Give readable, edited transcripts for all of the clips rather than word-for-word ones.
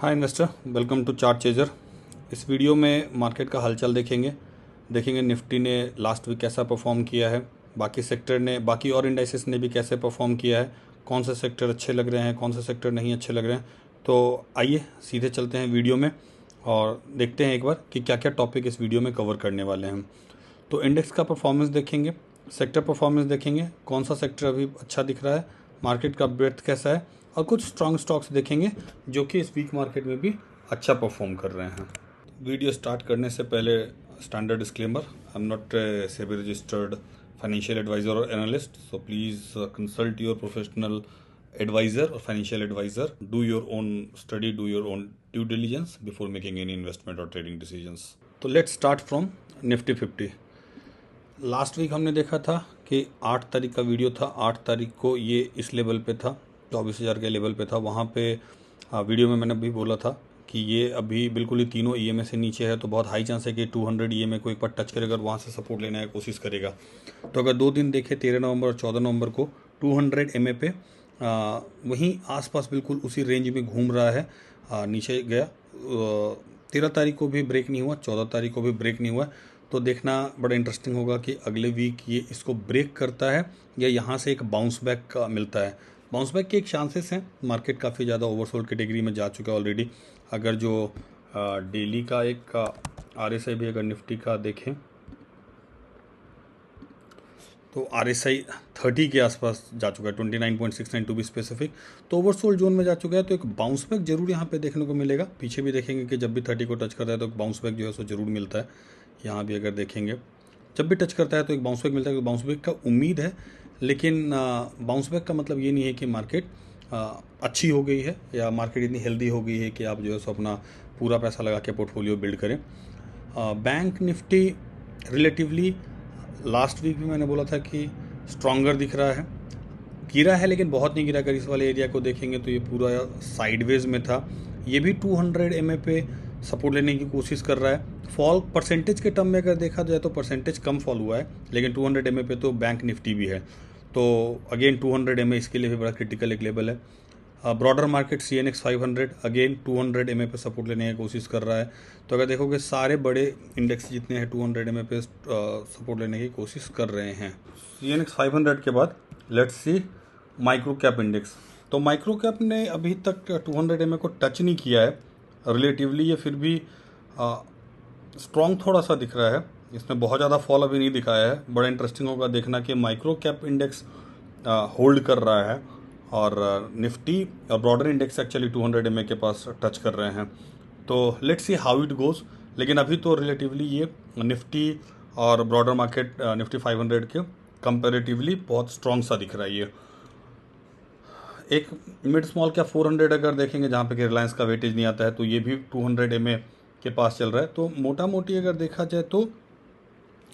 Hi investor, welcome to chart chaser. इस video में market का हालचाल देखेंगे निफ्टी ने लास्ट वीक कैसा परफॉर्म किया है, बाकी सेक्टर ने, बाकी और इंडाइसेस ने भी कैसे परफॉर्म किया है, कौन से सेक्टर अच्छे लग रहे हैं, कौन से सेक्टर नहीं अच्छे लग रहे हैं। तो आइए सीधे चलते हैं वीडियो में और देखते हैं एक बार कि क्या क्या टॉपिक इस वीडियो में कवर करने वाले हैं। तो इंडेक्स का परफॉर्मेंस देखेंगे, सेक्टर परफॉर्मेंस देखेंगे, कौन सा सेक्टर अभी अच्छा दिख रहा है, मार्केट का ब्रेथ कैसा है, और कुछ स्ट्रॉन्ग स्टॉक्स देखेंगे जो कि इस वीक मार्केट में भी अच्छा परफॉर्म कर रहे हैं। वीडियो स्टार्ट करने से पहले standard disclaimer, I am not SEBI registered financial advisor और analyst, so please consult your professional advisor और financial advisor. Do your own study, do your own due diligence before making any investment और trading decisions. तो let's start from Nifty 50। Last week हमने देखा था कि 8 तारीख का वीडियो था। 8 तारीख को ये इस लेवल पे था, 24,000 के लेवल पे था। वहाँ पे वीडियो में मैंने भी बोला था कि ये अभी बिल्कुल ही तीनों ईएमए से नीचे है, तो बहुत हाई चांस है कि 200 ईएमए को एक बार टच करेगा और वहाँ से सपोर्ट लेने की कोशिश करेगा। तो अगर 2 दिन देखें, 13 नवंबर और 14 नवंबर को 200 एमए पे वहीं आसपास बिल्कुल उसी रेंज में घूम रहा है। नीचे गया, 13 तारीख को भी ब्रेक नहीं हुआ, 14 तारीख को भी ब्रेक नहीं हुआ। तो देखना बड़ा इंटरेस्टिंग होगा कि अगले वीक ये इसको ब्रेक करता है या यहाँ से एक बाउंस बैक का मिलता है। बाउंस बैक के एक चांसेस हैं। मार्केट काफ़ी ज़्यादा ओवरसोल्ड कैटेगरी में जा चुका है ऑलरेडी। अगर जो डेली का एक आरएसआई भी अगर निफ्टी का देखें तो आरएसआई 30 के आसपास जा चुका है, 29.69 टू बी स्पेसिफिक। तो ओवरसोल्ड जोन में जा चुका है, तो एक बाउंस बैक जरूर यहाँ पे देखने को मिलेगा। पीछे भी देखेंगे कि जब भी 30 को टच करता है तो एक बाउंस बैक जो है सो जरूर मिलता है। यहाँ भी अगर देखेंगे जब भी टच करता है तो एक बाउंस बैक मिलता है। तो बाउंस बैक का उम्मीद है, लेकिन बाउंस बैक का मतलब ये नहीं है कि मार्केट अच्छी हो गई है या मार्केट इतनी हेल्दी हो गई है कि आप जो है सो अपना पूरा पैसा लगा के पोर्टफोलियो बिल्ड करें। Bank Nifty relatively last week भी मैंने बोला था कि स्ट्रॉन्गर दिख रहा है। गिरा है लेकिन बहुत नहीं गिरा। अगर इस वाले एरिया को देखेंगे तो ये पूरा साइडवेज में था। ये भी 200 एमए पे सपोर्ट लेने की कोशिश कर रहा है। फॉल परसेंटेज के टर्म में अगर देखा जाए तो परसेंटेज कम फॉल हुआ है, लेकिन 200 एमए पे तो बैंक निफ्टी भी है। तो अगेन 200 एमए इसके लिए भी बड़ा क्रिटिकल एक लेवल है। Broader market CNX 500 again 200 MA पे सपोर्ट लेने की कोशिश कर रहा है। तो अगर देखोगे सारे बड़े इंडेक्स जितने हैं 200 एमए पे सपोर्ट लेने की कोशिश कर रहे हैं। CNX 500 के बाद let's see micro cap index. तो माइक्रो कैप ने अभी तक 200 एमए को टच नहीं किया है। रिलेटिवली ये फिर भी स्ट्रॉन्ग थोड़ा सा दिख रहा है। इसमें बहुत ज़्यादा फॉल अभी नहीं दिखाया है। बड़ा इंटरेस्टिंग होगा देखना कि माइक्रो कैप इंडेक्स होल्ड कर रहा है और निफ्टी और ब्रॉडर इंडेक्स एक्चुअली 200 एमए के पास टच कर रहे हैं। तो let's see how it goes. लेकिन अभी तो रिलेटिवली ये निफ्टी और ब्रॉडर मार्केट निफ्टी 500 के कंपेरेटिवली बहुत स्ट्रॉन्ग सा दिख रहा है। ये एक मिड स्मॉल क्या 400 अगर देखेंगे जहाँ पे कि रिलायंस का वेटेज नहीं आता है, तो ये भी 200 एमए के पास चल रहा है। तो मोटा मोटी अगर देखा जाए तो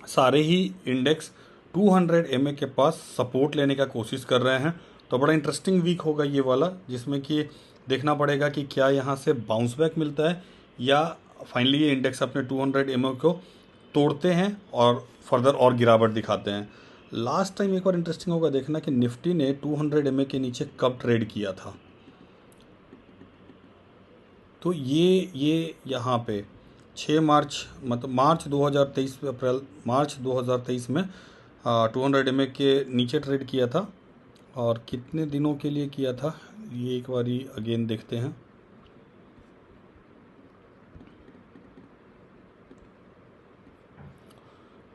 सारे ही इंडेक्स 200 एमए के पास सपोर्ट लेने का कोशिश कर रहे हैं। तो बड़ा इंटरेस्टिंग वीक होगा ये वाला, जिसमें कि देखना पड़ेगा कि क्या यहाँ से बाउंस बैक मिलता है या फाइनली ये इंडेक्स अपने 200 एमए को तोड़ते हैं और फर्दर और गिरावट दिखाते हैं। लास्ट टाइम एक बार इंटरेस्टिंग होगा देखना कि निफ्टी ने 200 एमए के नीचे कब ट्रेड किया था। तो ये यहाँ पे 6 मार्च, मतलब मार्च 2023, अप्रैल मार्च 2023 में 200 एमए के नीचे ट्रेड किया था। और कितने दिनों के लिए किया था ये एक बारी अगेन देखते हैं।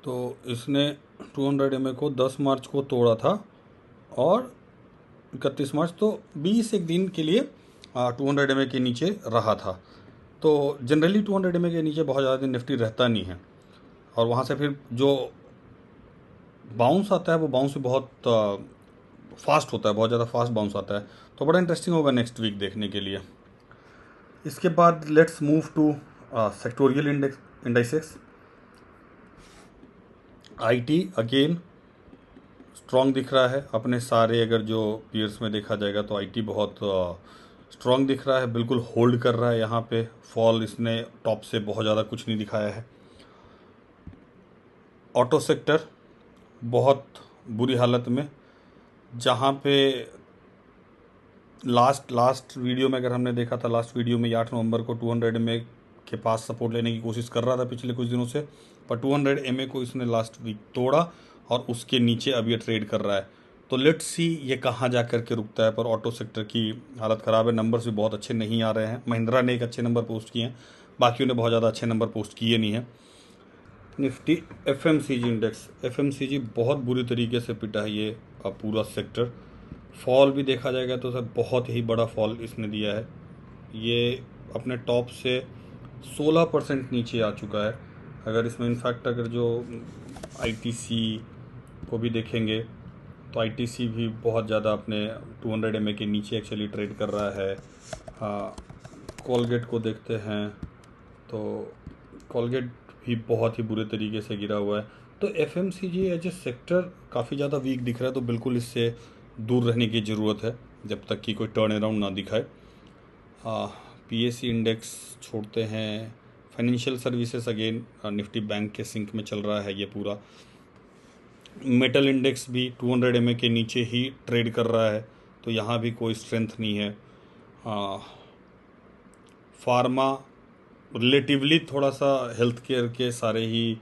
तो इसने 200 एमए को 10 मार्च को तोड़ा था और 31 मार्च, तो 20 एक दिन के लिए 200 एमए के नीचे रहा था। तो जनरली 200 एमए के नीचे बहुत ज़्यादा दिन निफ्टी रहता नहीं है, और वहाँ से फिर जो बाउंस आता है वो बाउंस भी बहुत फास्ट होता है, बहुत ज़्यादा फास्ट बाउंस आता है। तो बड़ा इंटरेस्टिंग होगा नेक्स्ट वीक देखने के लिए। इसके बाद let's move to sectorial indices. IT again strong दिख रहा है अपने सारे, अगर जो पीयर्स में देखा जाएगा तो आईटी बहुत स्ट्रॉन्ग दिख रहा है, बिल्कुल होल्ड कर रहा है। यहाँ पे फॉल इसने टॉप से बहुत ज़्यादा कुछ नहीं दिखाया है। ऑटो सेक्टर बहुत बुरी हालत में, जहाँ पे लास्ट वीडियो में अगर हमने देखा था, लास्ट वीडियो में 8 नवंबर को 200 MA के पास सपोर्ट लेने की कोशिश कर रहा था पिछले कुछ दिनों से, पर 200 MA को इसने लास्ट वीक तोड़ा और उसके नीचे अब ये ट्रेड कर रहा है। तो लेट्स सी ये कहाँ जा कर के रुकता है। पर ऑटो सेक्टर की हालत ख़राब है, नंबर्स भी बहुत अच्छे नहीं आ रहे हैं। महिंद्रा ने एक अच्छे नंबर पोस्ट किए हैं, बाकियों ने बहुत ज़्यादा अच्छे नंबर पोस्ट किए नहीं हैं। निफ्टी FMCG इंडेक्स, FMCG बहुत बुरी तरीके से पिटा है ये पूरा सेक्टर। फॉल भी देखा जाएगा तो सर बहुत ही बड़ा फॉल इसने दिया है। ये अपने टॉप से 16% नीचे आ चुका है। अगर इसमें इनफैक्ट अगर जो ITC को भी देखेंगे तो ITC भी बहुत ज़्यादा अपने 200 MA के नीचे एक्चुअली ट्रेड कर रहा है। कोलगेट को देखते हैं तो कोलगेट भी बहुत ही बुरे तरीके से गिरा हुआ है। तो FMCG एज ए सेक्टर काफ़ी ज़्यादा वीक दिख रहा है, तो बिल्कुल इससे दूर रहने की ज़रूरत है जब तक कि कोई टर्न अराउंड ना दिखाए। PSE इंडेक्स छोड़ते हैं। Financial services again Nifty bank के सिंक में चल रहा है ये पूरा। मेटल इंडेक्स भी 200 MA के नीचे ही ट्रेड कर रहा है, तो यहाँ भी कोई स्ट्रेंथ नहीं है। फार्मा रिलेटिवली थोड़ा सा हेल्थ केयर के सारे ही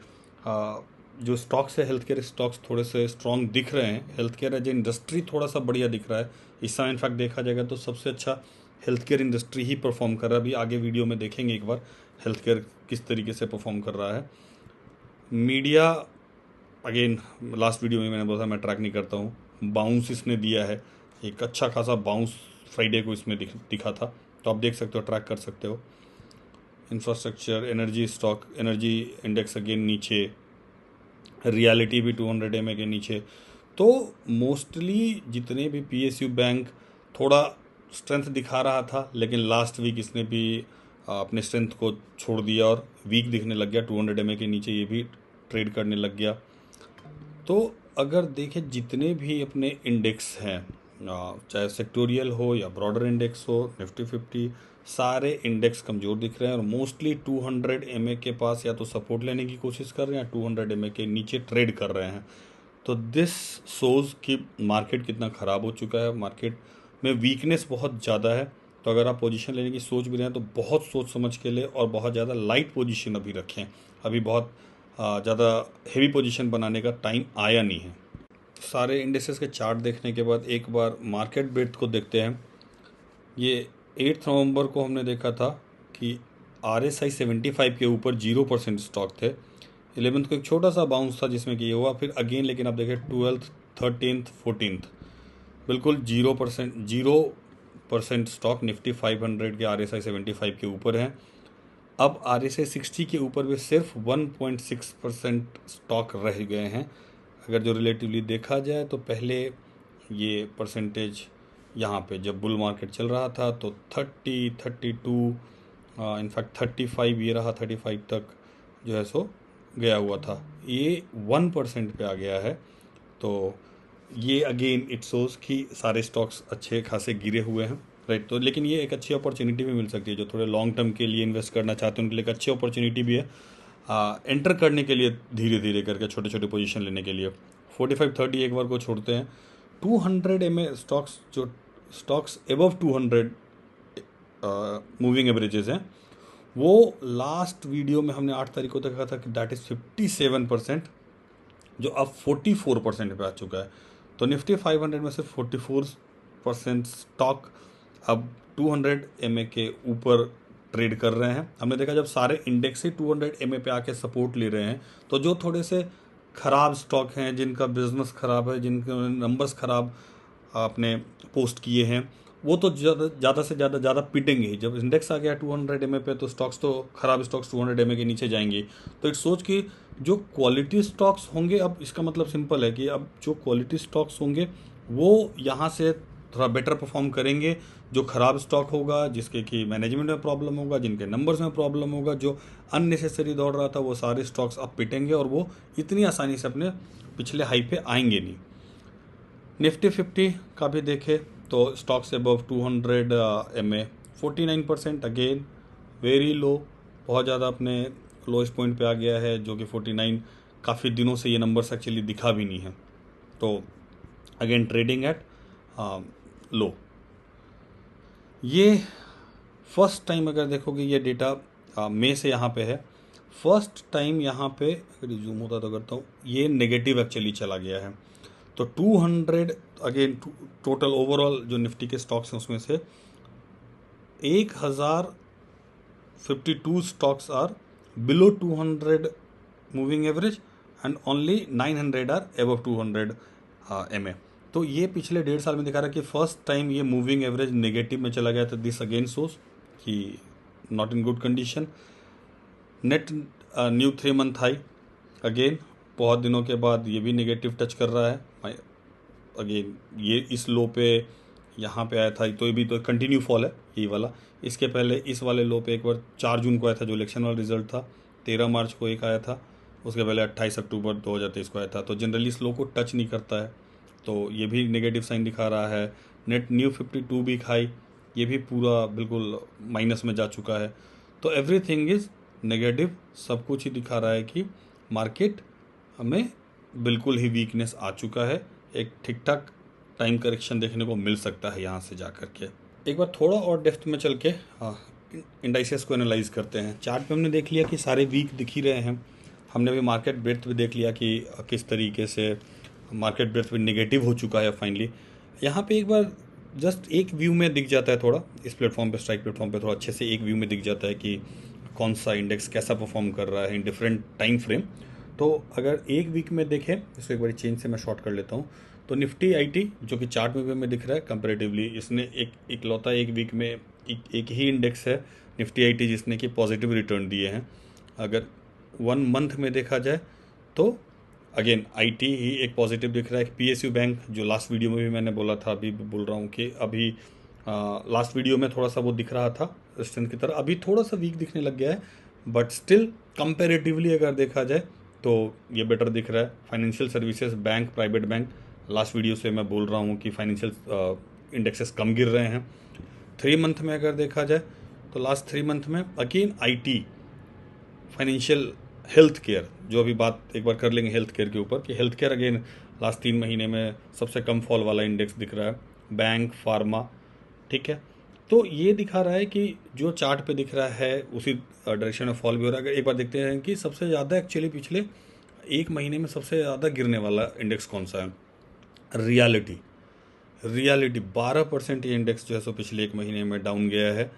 जो स्टॉक्स है, हेल्थ केयर स्टॉक्स थोड़े से स्ट्रॉन्ग दिख रहे हैं। Health care as a industry थोड़ा सा बढ़िया दिख रहा है इस समय। इनफैक्ट देखा जाएगा तो सबसे अच्छा हेल्थ केयर इंडस्ट्री ही परफॉर्म कर रहा है। अभी आगे वीडियो में देखेंगे एक बार हेल्थ केयर किस तरीके से परफॉर्म कर रहा है। मीडिया अगेन लास्ट वीडियो में मैंने बोला था मैं ट्रैक नहीं करता हूँ, बाउंस इसने दिया है, एक अच्छा खासा बाउंस फ्राइडे को इसमें दिखा था, तो आप देख सकते हो, ट्रैक कर सकते हो। Infrastructure, energy stock, energy index again नीचे, रियलिटी भी 200 MA के नीचे। तो मोस्टली जितने भी PSU बैंक थोड़ा स्ट्रेंथ दिखा रहा था, लेकिन लास्ट वीक इसने भी अपने स्ट्रेंथ को छोड़ दिया और वीक दिखने लग गया। 200 MA के नीचे ये भी ट्रेड करने लग गया। तो अगर देखें जितने भी अपने इंडेक्स हैं, चाहे सेक्टोरियल हो या ब्रॉडर इंडेक्स हो, निफ्टी 50, सारे इंडेक्स कमज़ोर दिख रहे हैं और मोस्टली 200 MA के पास या तो सपोर्ट लेने की कोशिश कर रहे हैं या 200 MA के नीचे ट्रेड कर रहे हैं। तो दिस शोज़ कि मार्केट कितना ख़राब हो चुका है, मार्केट में वीकनेस बहुत ज़्यादा है। तो अगर आप पोजीशन लेने की सोच भी रहे हैं तो बहुत सोच समझ के ले और बहुत ज़्यादा लाइट पोजीशन अभी रखें। अभी बहुत ज़्यादा हेवी पोजीशन बनाने का टाइम आया नहीं है। सारे इंडेक्सेस के चार्ट देखने के बाद एक बार मार्केट ब्रेड्थ को देखते हैं। ये 8 नवंबर को हमने देखा था कि RSI 75 के ऊपर 0% स्टॉक थे। 11th को एक छोटा सा बाउंस था जिसमें कि ये हुआ, फिर अगेन लेकिन आप देखें 12th, 13th, 14th बिल्कुल 0% स्टॉक निफ्टी 500 के RSI 75 के ऊपर है। अब RSI 60 के ऊपर भी सिर्फ 1.6% स्टॉक रह गए हैं। अगर जो रिलेटिवली देखा जाए तो पहले ये परसेंटेज यहाँ पे जब बुल मार्केट चल रहा था तो 30, 32, इनफैक्ट 35 ये रहा, 35 तक जो है सो गया हुआ था। ये 1% पे आ गया है। तो ये अगेन इट शोज़ कि सारे स्टॉक्स अच्छे खासे गिरे हुए हैं, राइट। तो लेकिन ये एक अच्छी अपॉर्चुनिटी भी मिल सकती है जो थोड़े लॉन्ग टर्म के लिए इन्वेस्ट करना चाहते हैं, उनके लिए एक अच्छी अपॉर्चुनिटी भी है एंटर करने के लिए, धीरे धीरे करके छोटे छोटे पोजीशन लेने के लिए। 45-30 एक बार को छोड़ते हैं। 200 MA स्टॉक्स, जो स्टॉक्स एबव 200 मूविंग एवरेजेस हैं, वो लास्ट वीडियो में हमने 8 तारीख को देखा था कि दैट इज़ 57%, जो अब 44% पे आ चुका है। तो निफ्टी 500 में से 44% स्टॉक अब 200 MA के ऊपर ट्रेड कर रहे हैं। हमने देखा जब सारे इंडेक्स ही 200 MA पे आके सपोर्ट ले रहे हैं, तो जो थोड़े से ख़राब स्टॉक हैं, जिनका बिजनेस ख़राब है, जिनके नंबर्स ख़राब आपने पोस्ट किए हैं, वो तो ज़्यादा से ज़्यादा पिटेंगे ही। जब इंडेक्स आ गया 200 MA पे तो स्टॉक्स तो ख़राब स्टॉक्स 200 MA के नीचे जाएंगे। तो इट सोच कि जो क्वालिटी स्टॉक्स होंगे, अब इसका मतलब सिंपल है कि अब जो क्वालिटी स्टॉक्स होंगे वो यहाँ से थोड़ा बेटर परफॉर्म करेंगे। जो ख़राब स्टॉक होगा, जिसके कि मैनेजमेंट में प्रॉब्लम होगा, जिनके नंबर्स में प्रॉब्लम होगा, जो अननेसेसरी दौड़ रहा था, वो सारे स्टॉक्स अब पिटेंगे और वो इतनी आसानी से अपने पिछले हाई पे आएंगे नहीं। निफ्टी 50 का भी देखें तो stocks above 200 MA 49%, again very low, बहुत ज़्यादा अपने लोएस्ट पॉइंट पे आ गया है, जो कि 49 काफ़ी दिनों से ये नंबर्स एक्चुअली दिखा भी नहीं है। तो अगेन ट्रेडिंग एट लो। ये फर्स्ट टाइम अगर देखोगे ये डेटा मई से यहाँ पे है, फर्स्ट टाइम यहाँ पे अगर जूम होता तो करता हूँ, ये नेगेटिव एक्चुअली चला गया है। तो 200 अगेन टोटल ओवरऑल जो निफ्टी के स्टॉक्स हैं उसमें से 1052 stocks are below 200 moving average and only 900 are above 200 MA। तो ये पिछले 1.5 साल में दिखा रहा है कि फर्स्ट टाइम ये मूविंग एवरेज नेगेटिव में चला गया था। दिस अगेन शोज कि not in good condition. Net new 3 month high again बहुत दिनों के बाद ये भी नेगेटिव टच कर रहा है। अगेन ये इस लो पे यहाँ पे आया था, तो ये भी तो कंटिन्यू फॉल है यही वाला। इसके पहले इस वाले लो पे एक बार 4 जून को आया था जो इलेक्शन वाला रिजल्ट था, 13 मार्च को एक आया था, उसके पहले 28 अक्टूबर 2023 को आया था। तो जनरली इस लो को टच नहीं करता है, तो ये भी नेगेटिव साइन दिखा रहा है। नेट न्यू 52 वीक हाई ये भी पूरा बिल्कुल माइनस में जा चुका है। तो एवरीथिंग इज़ नेगेटिव, सब कुछ ही दिखा रहा है कि मार्केट हमें बिल्कुल ही वीकनेस आ चुका है। एक ठीक ठाक टाइम करेक्शन देखने को मिल सकता है यहाँ से जा कर के। एक बार थोड़ा और डेप्थ में चल के इंडाइसेस को एनालाइज करते हैं। चार्ट पे हमने देख लिया कि सारे वीक दिख ही रहे हैं। हमने भी मार्केट ब्रेड्थ भी देख लिया कि किस तरीके से मार्केट ब्रेड्थ भी नेगेटिव हो चुका है फाइनली। यहाँ पे एक बार जस्ट एक व्यू में दिख जाता है, थोड़ा इस प्लेटफॉर्म पे, स्ट्राइक प्लेटफॉर्म पे थोड़ा अच्छे से एक व्यू में दिख जाता है कि कौन सा इंडेक्स कैसा परफॉर्म कर रहा है इन डिफरेंट टाइम फ्रेम। तो अगर एक वीक में देखें, इसको एक बार चेंज से मैं शॉर्ट कर लेता हूँ, तो निफ्टी आईटी जो कि चार्ट में भी हमें दिख रहा है कंपैरेटिवली, इसने इकलौता एक वीक में एक ही इंडेक्स है निफ्टी आईटी जिसने कि पॉजिटिव रिटर्न दिए हैं। अगर 1 मंथ में देखा जाए तो अगेन आईटी ही एक पॉजिटिव दिख रहा है। पीएसयू बैंक जो लास्ट वीडियो में भी मैंने बोला था, अभी भी बोल रहा हूँ कि अभी लास्ट वीडियो में थोड़ा सा वो दिख रहा था स्ट्रेंथ की तरह, अभी थोड़ा सा वीक दिखने लग गया है, बट स्टिल कंपैरेटिवली अगर देखा जाए तो ये बेटर दिख रहा है। Financial services, bank, private bank, last video से मैं बोल रहा हूँ कि फाइनेंशियल इंडेक्सेस कम गिर रहे हैं। 3 मंथ में अगर देखा जाए तो लास्ट 3 मंथ में again IT, financial, health care, जो अभी बात एक बार कर लेंगे हेल्थ केयर के ऊपर कि हेल्थ केयर अगेन लास्ट 3 महीने में सबसे कम फॉल वाला इंडेक्स दिख रहा है। बैंक, फार्मा, ठीक है। तो ये दिखा रहा है कि जो चार्ट पे दिख रहा है उसी डायरेक्शन में फॉल भी हो रहा है। अगर एक बार देखते हैं कि सबसे ज़्यादा एक्चुअली पिछले एक महीने में सबसे ज़्यादा गिरने वाला इंडेक्स कौन सा है, रियलिटी 12% ये इंडेक्स जो है सो पिछले एक महीने में डाउन गया है।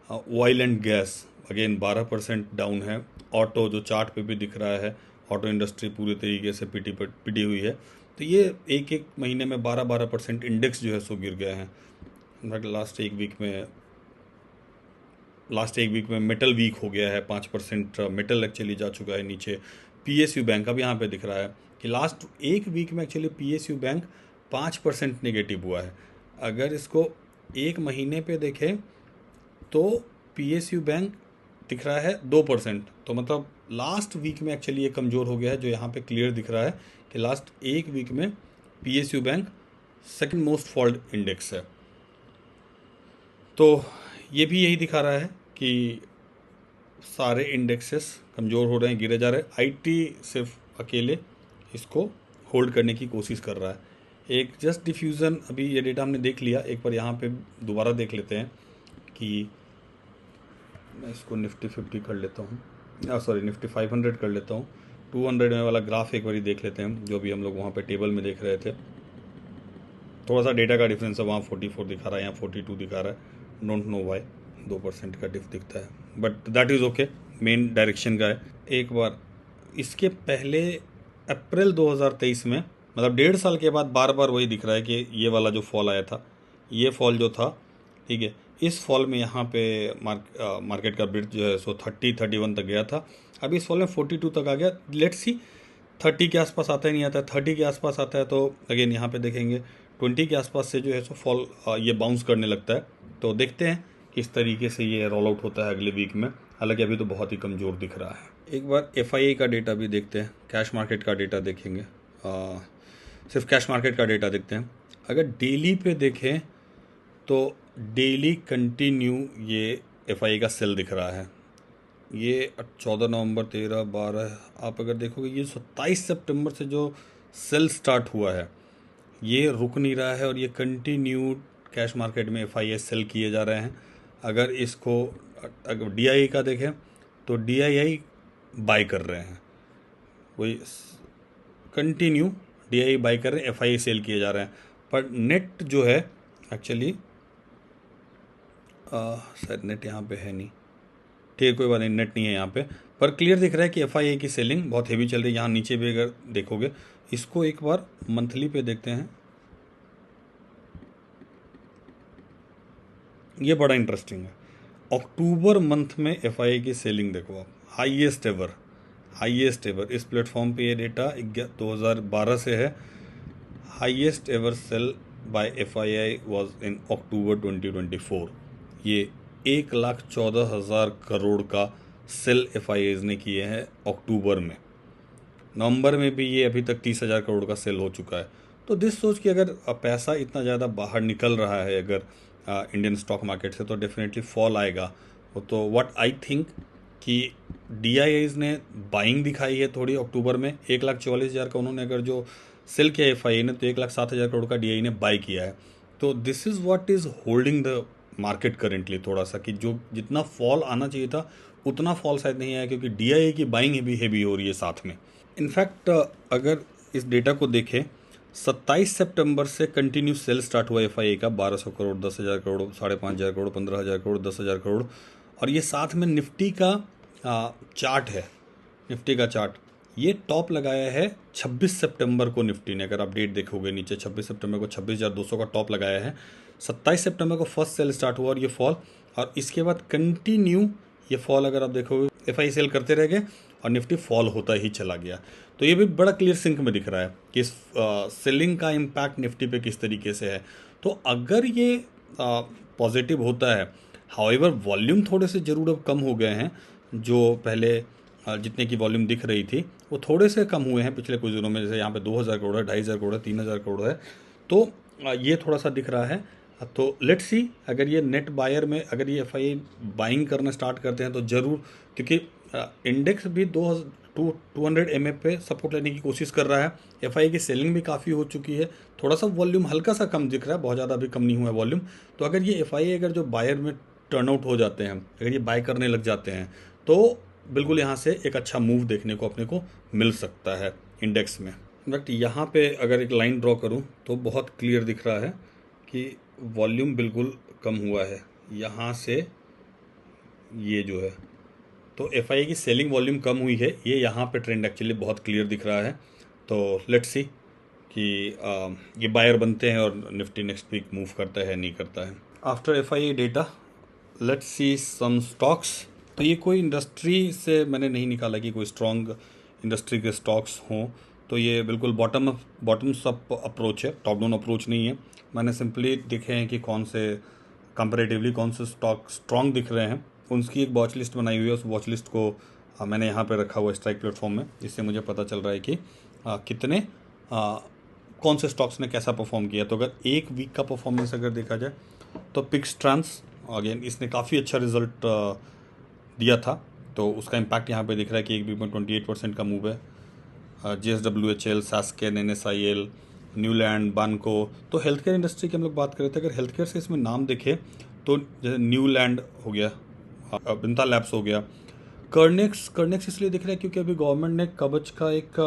Oil and gas again 12% down है। ऑटो जो चार्ट पे भी दिख रहा है, ऑटो इंडस्ट्री पूरी तरीके से पिटी हुई है। तो ये एक महीने में 12% इंडेक्स जो है सो गिर गया है। लास्ट एक वीक में मेटल वीक हो गया है, 5% मेटल एक्चुअली जा चुका है नीचे। पीएसयू बैंक अब यहाँ पे दिख रहा है कि लास्ट एक वीक में एक्चुअली पीएसयू बैंक 5% नेगेटिव हुआ है। अगर इसको एक महीने पे देखें तो पीएसयू बैंक दिख रहा है 2%। तो मतलब लास्ट वीक में एक्चुअली ये कमज़ोर हो गया है, जो यहाँ पे क्लियर दिख रहा है कि लास्ट एक वीक में PSU bank second most fold index है। तो ये भी यही दिखा रहा है कि सारे इंडेक्सेस कमज़ोर हो रहे हैं, गिरे जा रहे हैं। आईटी सिर्फ अकेले इसको होल्ड करने की कोशिश कर रहा है। एक जस्ट डिफ्यूज़न, अभी ये डेटा हमने देख लिया, एक बार यहाँ पे दोबारा देख लेते हैं कि मैं इसको निफ्टी 50 कर लेता हूँ, सॉरी निफ्टी 500 कर लेता हूँ। 200 में वाला ग्राफ एक बार देख लेते हैं जो भी हम लोग वहाँ पे टेबल में देख रहे थे। थोड़ा सा डेटा का डिफरेंस है, वहाँ 44 दिखा रहा है, यहाँ 42 दिखा रहा है। डोंट नो वाई 2% का डिफ दिखता है, but that is okay, main direction का है। एक बार इसके पहले अप्रैल 2023 में, मतलब 1.5 साल के बाद बार बार वही दिख रहा है कि ये वाला जो फॉल आया था, ये फॉल जो था, ठीक है, इस फॉल में यहाँ पे मार्केट का ब्रिज जो है सो 31 तक गया था। अभी इस फॉल में 42 तक आ गया। लेट्स सी 30 के आसपास आता ही नहीं आता है, 30 के आसपास आता है तो अगेन यहाँ पे देखेंगे 20 के आसपास से जो है सो फॉल ये बाउंस करने लगता है। तो देखते हैं किस तरीके से ये रोल आउट होता है अगले वीक में। हालांकि अभी तो बहुत ही कमज़ोर दिख रहा है। एक बार FIA का डेटा भी देखते हैं, कैश मार्केट का डेटा देखेंगे, सिर्फ कैश मार्केट का डेटा देखते हैं। अगर डेली पे देखें तो डेली कंटिन्यू ये FIA का सेल दिख रहा है। ये 14 नवंबर, 13, 12, आप अगर देखोगे ये 27 सितंबर से जो सेल स्टार्ट हुआ है ये रुक नहीं रहा है और ये कंटिन्यू कैश मार्केट में FII सेल किए जा रहे हैं। अगर इसको अगर DII का देखें तो DII बाई कर रहे हैं, वही कंटिन्यू DII बाई कर रहे हैं, FII सेल किए जा रहे हैं। पर नेट जो है एक्चुअली शायद नेट यहाँ पे है नहीं, ठीक है कोई बात नहीं, नेट नहीं है यहाँ पे, पर क्लियर दिख रहा है कि FII की सेलिंग बहुत हेवी चल रही है। यहाँ नीचे भी अगर देखोगे, इसको एक बार मंथली पे देखते हैं, ये बड़ा इंटरेस्टिंग है। अक्टूबर मंथ में FII की सेलिंग देखो आप, हाईएस्ट एवर इस प्लेटफॉर्म पे ये डेटा 2012 से है। Highest ever sell by FII was in October 2024। ये 1,14,000 करोड़ का सेल FIIs ने किए हैं अक्टूबर में। नवंबर में भी ये अभी तक 30,000 करोड़ का सेल हो चुका है। तो दिस सोच कि अगर पैसा इतना ज़्यादा बाहर निकल रहा है अगर इंडियन स्टॉक मार्केट से, तो डेफिनेटली फॉल आएगा। तो व्हाट आई थिंक कि DIIs ने बाइंग दिखाई है थोड़ी अक्टूबर में। 1,44,000 का उन्होंने अगर जो सेल किया FII ने, तो 1,07,000 करोड़ का DII ने बाई किया है। तो this is what is holding the market currently थोड़ा सा, कि जो जितना फॉल आना चाहिए था उतना फॉल शायद नहीं आया, क्योंकि DII की बाइंग भी हेवी हो रही है साथ में। इनफैक्ट अगर इस डेटा को देखें, 27 सितंबर से कंटिन्यू सेल स्टार्ट हुआ FII का 1,200 करोड़, 10,000 करोड़, 5,500 करोड़, 15,000 करोड़, 10,000 करोड़। और ये साथ में निफ्टी का चार्ट है, निफ्टी का चार्ट ये टॉप लगाया है 26 सितंबर को निफ्टी ने। अगर आप डेट देखोगे नीचे, 26 सितंबर को 26,200 का टॉप लगाया है। 27 सितंबर को फर्स्ट सेल स्टार्ट हुआ और ये फॉल, और इसके बाद कंटिन्यू ये फॉल अगर आप देखोगे FII सेल करते रह गए और निफ्टी फॉल होता ही चला गया। तो ये भी बड़ा क्लियर सिंक में दिख रहा है कि इस सेलिंग का इम्पैक्ट निफ्टी पे किस तरीके से है। तो अगर ये पॉजिटिव होता है, हाउएवर वॉल्यूम थोड़े से ज़रूर अब कम हो गए हैं, जो पहले जितने की वॉल्यूम दिख रही थी वो थोड़े से कम हुए हैं पिछले कुछ दिनों में। जैसे यहाँ पे 2,000 करोड़ है, 2,500 करोड़ है, 3,000 करोड़ है, तो ये थोड़ा सा दिख रहा है। तो लेट्स सी, अगर ये नेट बायर में अगर ये FII बाइंग करना स्टार्ट करते हैं तो ज़रूर, क्योंकि इंडेक्स भी 200 MA पे सपोर्ट लेने की कोशिश कर रहा है। FII की सेलिंग भी काफ़ी हो चुकी है, थोड़ा सा वॉल्यूम हल्का सा कम दिख रहा है, बहुत ज़्यादा भी कम नहीं हुआ है वॉल्यूम। तो अगर ये FII अगर जो बायर में टर्न आउट हो जाते हैं, अगर ये बाय करने लग जाते हैं, तो बिल्कुल यहाँ से एक अच्छा मूव देखने को अपने को मिल सकता है इंडेक्स में। इनफैक्ट यहाँ पे अगर एक लाइन ड्रॉ करूँ तो बहुत क्लियर दिख रहा है कि वॉल्यूम बिल्कुल कम हुआ है यहाँ से, ये जो है, तो FII की सेलिंग वॉल्यूम कम हुई है, ये यहाँ पे ट्रेंड एक्चुअली बहुत क्लियर दिख रहा है। तो लेट्स सी कि ये बायर बनते हैं और निफ्टी नेक्स्ट वीक मूव करता है नहीं करता है। After FII data let's see some stocks. तो ये कोई इंडस्ट्री से मैंने नहीं निकाला कि कोई स्ट्रॉन्ग इंडस्ट्री के स्टॉक्स हों, तो ये बिल्कुल बॉटम्स अप अप्रोच है, टॉप डाउन अप्रोच नहीं है। मैंने सिंपली देखे हैं कि कौन से कंपैरेटिवली कौन से स्टॉक स्ट्रॉन्ग दिख रहे हैं, उनकी एक वॉच लिस्ट बनाई हुई है। उस वॉच लिस्ट को मैंने यहाँ पे रखा हुआ है स्ट्राइक प्लेटफॉर्म में, जिससे मुझे पता चल रहा है कि कितने कौन से स्टॉक्स ने कैसा परफॉर्म किया। तो अगर एक वीक का परफॉर्मेंस अगर देखा जाए तो पिक्स ट्रांस अगेन इसने काफ़ी अच्छा रिजल्ट दिया था, तो उसका इम्पैक्ट यहाँ पे दिख रहा है कि एक वीक में 28% का मूव है। JSWHL, Sasken, NSIL, Neuland, Banco. तो हेल्थ केयर इंडस्ट्री की हम लोग बात कर रहे थे, अगर हेल्थ केयर से इसमें नाम देखें तो जैसे न्यूलैंड हो गया, बिंता लैब्स हो गया, कर्नेक्स इसलिए दिख रहा है क्योंकि अभी गवर्नमेंट ने कवच का एक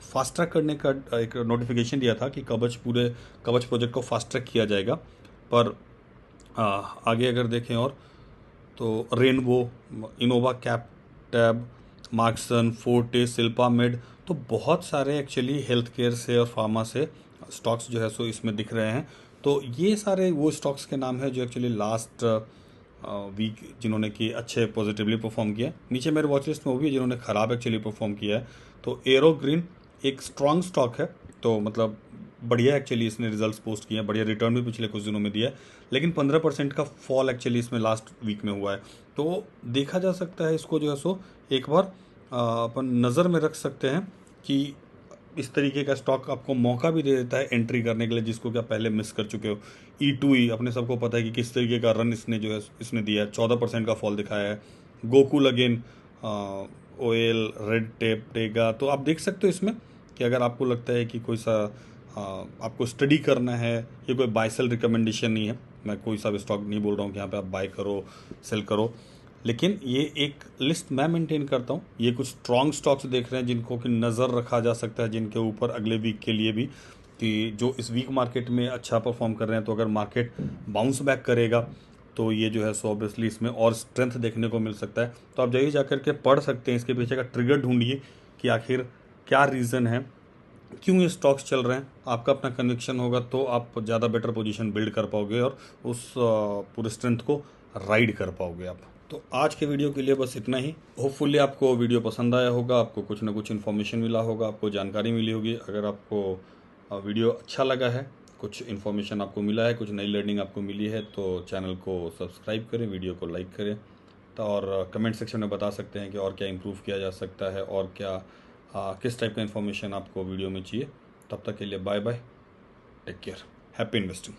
फास्ट ट्रैक करने का एक नोटिफिकेशन दिया था कि पूरे कवच प्रोजेक्ट को फास्ट ट्रैक किया जाएगा। पर आगे अगर देखें और तो रेनबो, इनोवा कैप्टैब, मार्क्सन, फोर्टिस, सिल्पामेड, तो बहुत सारे एक्चुअली हेल्थ केयर से और फार्मा से स्टॉक्स जो है सो इसमें दिख रहे हैं। तो ये सारे वो स्टॉक्स के नाम है जो एक्चुअली लास्ट वीक जिन्होंने कि अच्छे पॉजिटिवली परफॉर्म किया। नीचे मेरे वॉच लिस्ट में वो भी जिन्होंने ख़राब एक्चुअली परफॉर्म किया है। तो एरो ग्रीन एक स्ट्रॉन्ग स्टॉक है, तो मतलब बढ़िया एक्चुअली इसने रिजल्ट्स पोस्ट किए हैं, बढ़िया रिटर्न भी पिछले कुछ दिनों में दिया है, लेकिन 15% का फॉल एक्चुअली इसमें लास्ट वीक में हुआ है। तो देखा जा सकता है इसको जो है सो एक बार अपन नज़र में रख सकते हैं कि इस तरीके का स्टॉक आपको मौका भी दे देता है एंट्री करने के लिए, जिसको क्या पहले मिस कर चुके हो। E2E अपने सबको पता है कि किस तरीके का रन इसने जो है इसने दिया है, 14% का फॉल दिखाया है। Gokul again, OL, red tape, Tega, तो आप देख सकते हो इसमें कि अगर आपको लगता है कि कोई सा आपको स्टडी करना है। ये कोई बाय सेल रिकमेंडेशन नहीं है, मैं कोई सा भी स्टॉक नहीं बोल रहा हूँ कि यहाँ पे आप बाय करो सेल करो, लेकिन ये एक लिस्ट मैं मेंटेन करता हूँ। ये कुछ स्ट्रॉन्ग स्टॉक्स देख रहे हैं जिनको कि नज़र रखा जा सकता है, जिनके ऊपर अगले वीक के लिए भी, कि जो इस वीक मार्केट में अच्छा परफॉर्म कर रहे हैं, तो अगर मार्केट बाउंस बैक करेगा तो ये जो है सो ऑब्वियसली इसमें और स्ट्रेंथ देखने को मिल सकता है। तो आप जाइए जाकर के पढ़ सकते हैं, इसके पीछे का ट्रिगर ढूंढिए कि आखिर क्या रीज़न है, क्यों ये स्टॉक्स चल रहे हैं। आपका अपना कन्विक्शन होगा तो आप ज़्यादा बेटर पोजीशन बिल्ड कर पाओगे और उस पूरे स्ट्रेंथ को राइड कर पाओगे आप। तो आज के वीडियो के लिए बस इतना ही। होपफुली आपको वीडियो पसंद आया होगा, आपको कुछ ना कुछ इन्फॉर्मेशन मिला होगा, आपको जानकारी मिली होगी। अगर आपको वीडियो अच्छा लगा है, कुछ इन्फॉर्मेशन आपको मिला है, कुछ नई लर्निंग आपको मिली है, तो चैनल को सब्सक्राइब करें, वीडियो को लाइक करें, तो और कमेंट सेक्शन में बता सकते हैं कि और क्या इम्प्रूव किया जा सकता है और क्या किस टाइप का इन्फॉर्मेशन आपको वीडियो में चाहिए। तब तक के लिए bye bye, take care, happy investing.